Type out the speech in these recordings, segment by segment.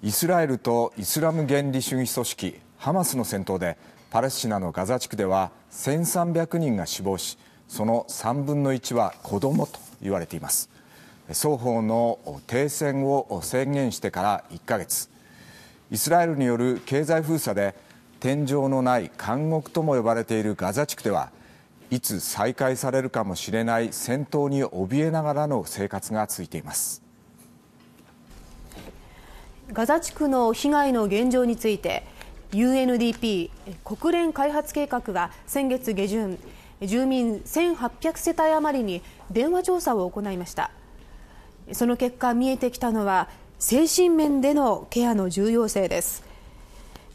イスラエルとイスラム原理主義組織ハマスの戦闘でパレスチナのガザ地区では1300人が死亡し、その3分の1は子どもと言われています。双方の停戦を宣言してから1ヶ月、イスラエルによる経済封鎖で天井のない監獄とも呼ばれているガザ地区ではいつ再開されるかもしれない戦闘に怯えながらの生活が続いています。ガザ地区の被害の現状について UNDP 国連開発計画が先月下旬、住民1800世帯余りに電話調査を行いました。その結果見えてきたのは精神面でのケアの重要性です。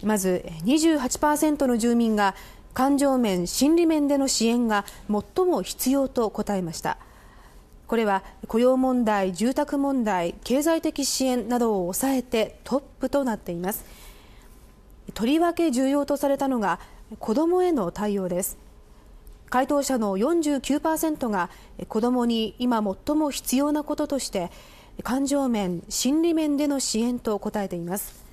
まず 28% の住民が感情面、心理面での支援が最も必要と答えました。これは雇用問題、住宅問題、経済的支援などを抑えてトップとなっています。とりわけ重要とされたのが子どもへの対応です。回答者の 49% が子どもに今最も必要なこととして感情面、心理面での支援と答えています。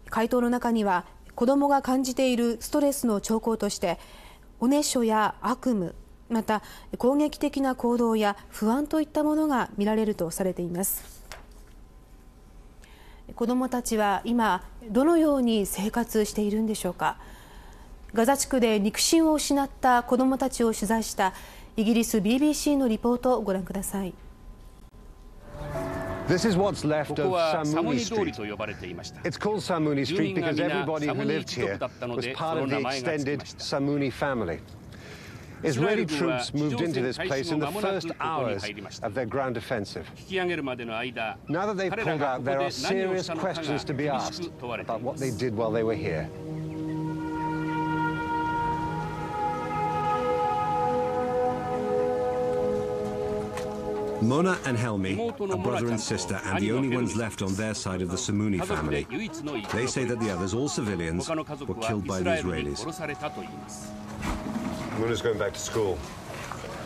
回答の中には子どもが感じているストレスの兆候としておねしょや悪夢、また攻撃的な行動や不安といったものが見られるとされています。子どもたちは今どのように生活しているんでしょうか。ガザ地区で肉親を失った子どもたちを取材したイギリス BBC のリポートをご覧ください。This is what's left of Samuni Street. It's called Samuni Street because everybody who lived here was part of the extended Samuni family. Israeli troops moved into this place in the first hours of their ground offensive. Now that they've pulled out, there are serious questions to be asked about what they did while they were here. Mona and Helmi are brother and sister and the only ones left on their side of the Samuni family. They say that the others, all civilians, were killed by the Israelis. Mona's going back to school.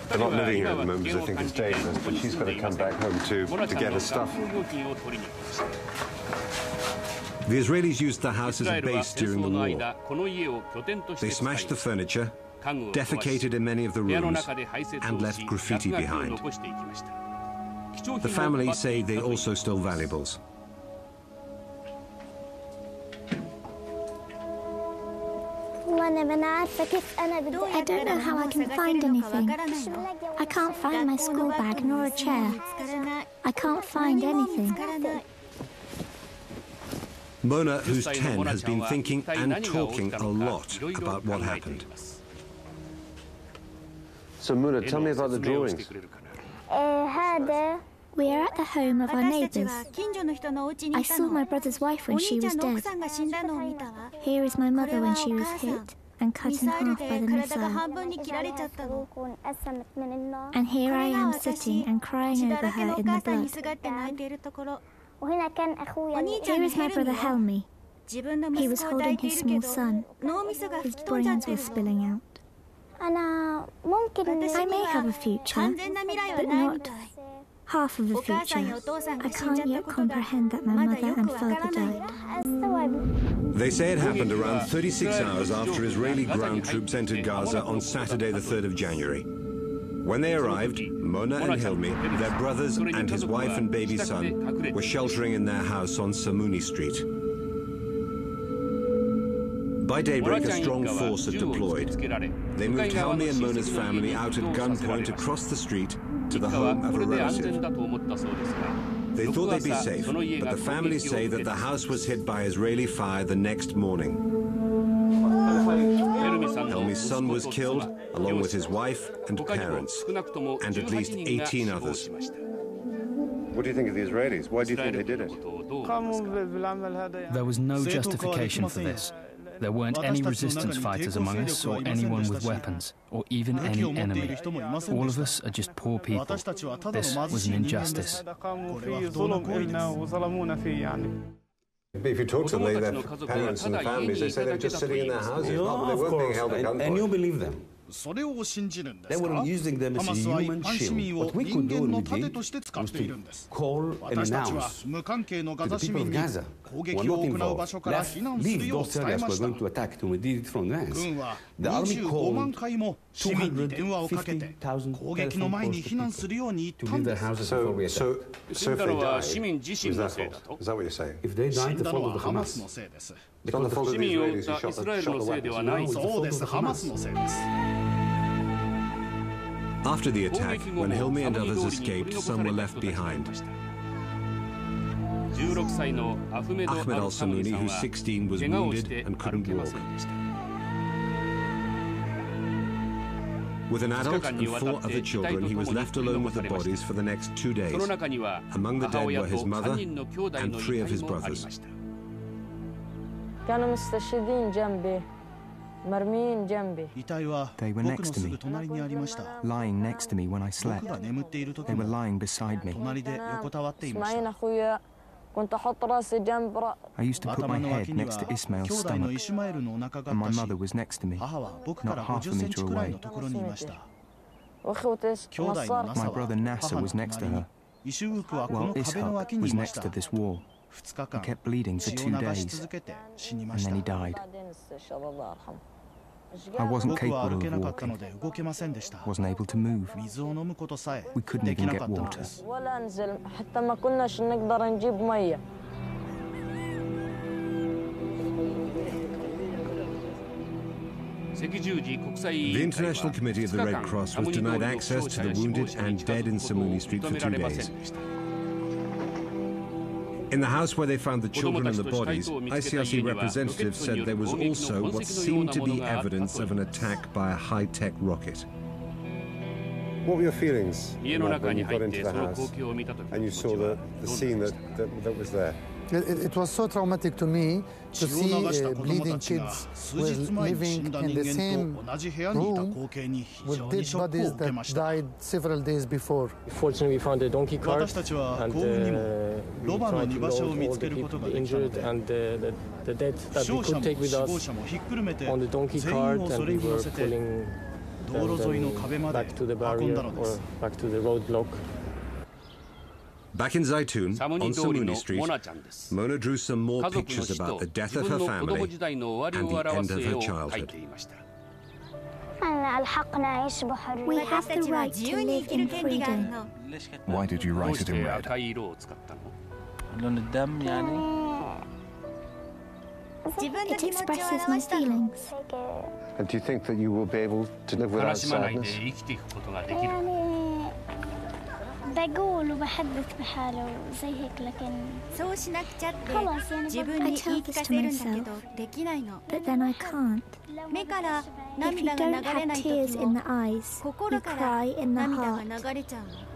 They're not living here at the moment because they think it's dangerous, but she's got to come back home to get her stuff. The Israelis used the house as a base during the war. They smashed the furniture, defecated in many of the rooms, and left graffiti behind. The family say they also stole valuables. I don't know how I can find anything. I can't find my school bag nor a chair. I can't find anything. Mona, who's 10, has been thinking and talking a lot about what happened. So Mona, tell me about the drawings. We are at the home of our neighbours. I saw my brother's wife when she was dead. Here is my mother when she was hit and cut in half by the missile. And here I am sitting and crying over her in the blood. Here is my brother Helmi. He was holding his small son. His brains were spilling out. I may have a future, but not half of a future. I can't yet comprehend that my mother and father died. They say it happened around 36 hours after Israeli ground troops entered Gaza on Saturday the 3rd of January. When they arrived, Mona and Hilmi, their brothers and his wife and baby son, were sheltering in their house on Samuni Street. By daybreak, a strong force had deployed. They moved Helmi and Mona's family out at gunpoint across the street to the home of a relative. They thought they'd be safe, but the families say that the house was hit by Israeli fire the next morning. Helmi's son was killed, along with his wife and parents, and at least 18 others. What do you think of the Israelis? Why do you think they did it? There was no justification for this. There weren't any resistance fighters among us or anyone with weapons, or even any enemy. All of us are just poor people. This was an injustice. If you talk to them, their parents and the families, they say they're just sitting in their houses, they weren't being held at gunpoint. And you believe them. それを信じるんで They すか？ were using them ハ as マ a スは一 human 般市 shield. 民を What we 人 could do 間の and 盾 did として使っ was ている to んです。 call and 私たちは announce 無関係のガ to ザ the 市 people 民 of に Gaza 攻 who 撃 are を not 行う場所 involved. から避難す Leave るよう those 伝え areas ま we're した。 going to attack and we did it from there. 軍は The army 25万 called 回も市民に電話をかけて250,000攻撃の前に避難するように言ったん to leave で their す。 houses before we attack. 死んだのは市民自身のせいだと。 If they 死 died, ん the だ fault の of は the ハマスの Hamas. せいです。市民を撃ったイスラエルのせいではない。そうです、ハマスのせいです。 After the attack, when Hilmi and others escaped, some were left behind. 16歳のアフメド・アル Ahmed サムニ al-Samuni, さん who's は 16, was 怪我をし wounded て and 歩 couldn't けま walk. せんでした。 With an 2 adult 日間 and にわた 4って other 遺体と children, と he も was に left 取り alone 残 with さ the れまし bodies た。 for the next 2 days. その中には Among the 母 dead 親 were と his 3 mother 人の兄弟の and 遺 3 of 体 his もあり brothers. ました。 كانوا مستشهدين جنبي مرميين جنبي 遺体は They 僕 were の next す to ぐ me, 隣にありました。 lying next to me when I 僕が slept. 眠っている時 They were も lying beside me. 隣で横たわっていまし اسماعيل た。 أخويا كنت أحط راسي جنب I used to put 頭 my の head 脇に next は to Ismail's 兄弟のイ stomach, シュマエルのお腹があ and っ my たし、 mother was next to me. 母は僕から Not half 50 an センチ inch くらい away. のところにいました。 وأخوتي 兄弟の نصار ナサ My は brother Nasser 母の was next to 隣に her, イシュウークはこ while の壁の Ishaq 脇にい was ま next した。 to this wall. 2日 He 間 kept bleeding for 血を 2流し days, 続けて死にま and し then he た。 died. بعدين استشهد الله يرحمه I wasn't 僕は capable 歩け of なかった walking, ので動けませんでした。 wasn't able to move. 水を飲むことさえ We couldn't でき even な get かったの water. です。 ولا أنزل حتى ما كناش نقدر نجيب مية. 赤十字国際委 The 員会は International Committee of the 2 Red 日間 Cross サ was ムニ通 denied りの access 負傷 to 者 the や死亡 wounded 者に and 近づ dead く in ことを Samuni Street 認 for めら 2 れませ days. んでした。 In the house where they found the 子供 children た and ち the と死体 bodies, とを見つけた家 ICRC にはロケッ representatives トに said よ there る was 攻撃 also の痕 what 跡のよう seemed な to もの be があったと evidence い of い an ます。 attack by a high-tech rocket. What were your feelings 家の中 when に you 入 got って into そ the の house 光景を見た時の and 気 you 持ち saw は the どう scene で that, したか？ that was there? It was so traumatic to me to 血を see 流した子供 bleeding たちが kids 数 were 日前に死ん living だ in 人 the 間 same と同じ部屋にいた room 光景に非 with 常 dead にショックを bodies 受けま that した。 died several days before. Fortunately, we found a donkey cart 私たちは and 幸運にも we ロバの tried 荷 to 馬車を load 見 all つけ the ることが people できたの injured で、 and the dead 負 that we 傷者 could も take with 死亡 us 者もひっくるめて on the donkey 全員 cart をそ and れ we に乗 were せて pulling 道路沿いの壁まで back to the 運んだ barrier ので or す。 back to the roadblock. Back in Zaitun, サム on ニ通りの Samuni Street, モナちゃんです。 Mona drew some more 家族の pictures 死と about the 自 death of 分 her の子供 family 時代の終わ and りを the 表 end す of 絵 her を描い childhood. ていました。 We have the right to live in freedom. Why did you どう write し it in て red? 赤い色を使ったの？ It expresses my feelings. And do you think that you will be able to live 悲 without しまないで sadness? 生きていくことができる。 بقول وبحدث بحاله زي هيك لكن そうしなくちゃって خلاص يعني 自分に言い聞かせるんだけどできないの。 But then I can't. 目から If you 涙が don't 流れ have ない tears 時 in も the eyes, 心 you から cry in the 涙 heart. が流れちゃうの。